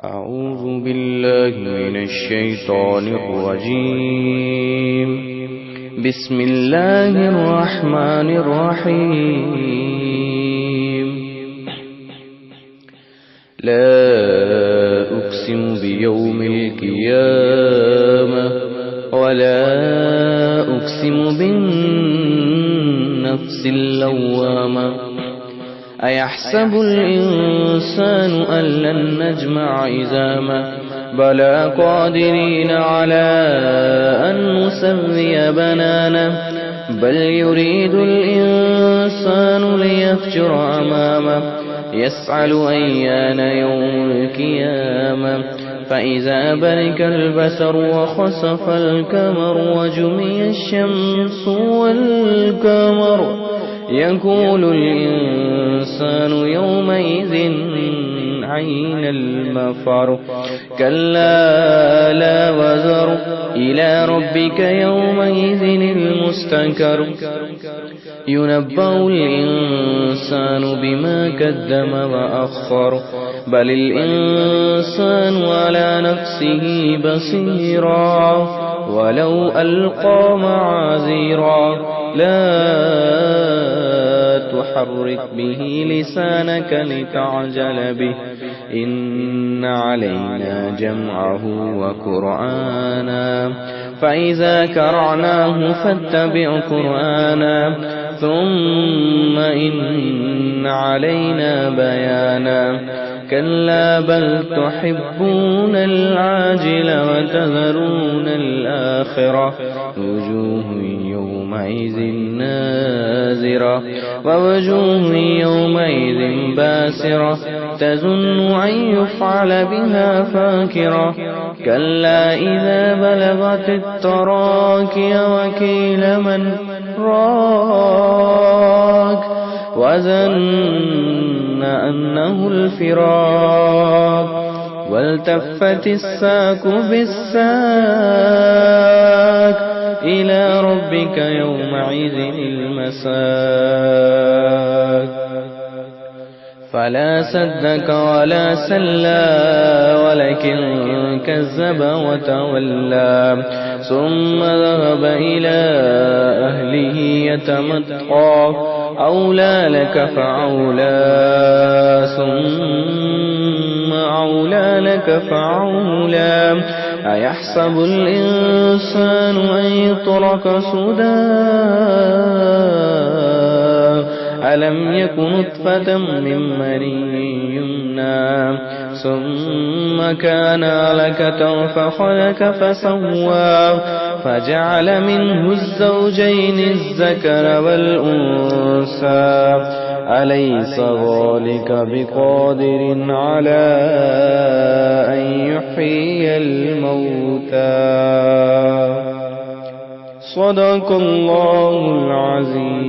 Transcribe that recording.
أعوذ بالله من الشيطان الرجيم. بسم الله الرحمن الرحيم. لا أقسم بيوم القيامة ولا أقسم بالنفس اللوامة. أيحسب الإنسان أن لن نجمع عظامه بلى قادرين على أن نسوي بنانه بل يريد الإنسان ليفجر أمامه يسأل أيان يوم القيامة فإذا برق البصر وخسف القمر وجمع الشمس والقمر يقول الإنسان يومئذ أين المفر. كلا لا وزر إلى ربك يومئذ المستقر. ينبأ الإنسان بما قدم وأخر بل الإنسان على نفسه بصيرا ولو ألقى معاذيرا. لا تحرك به لسانك لتعجل به إن علينا جمعه وقرآنا فإذا قرأناه فاتبع قرآنا ثم إن علينا بيانا. كلا بل تحبون العاجل وتذرون الآخرة وجوه يومئذ نازرة ووجوه يومئذ باسرة تظن أن يفعل بها فاكرة. كلا إذا بلغت التراقي وقيل من راق وظن أنه الفراق والتفت الساق بالساق إلى ربك يومئذ المساق. فلا صدق ولا سلى ولكن كذب وتولى ثم ذهب إلى أهله يتمطى أولى لك فأولى ثم أولى لك فأولى. أيحسب الإنسان أن يترك سدى ألم يكن نطفة من مني يمنى ثم كان علقة فخلق فسوى فجعل منه الزوجين الذكر والأنثى. أليس ذلك بقادر على أن يحيي الموتى. صدق الله العظيم.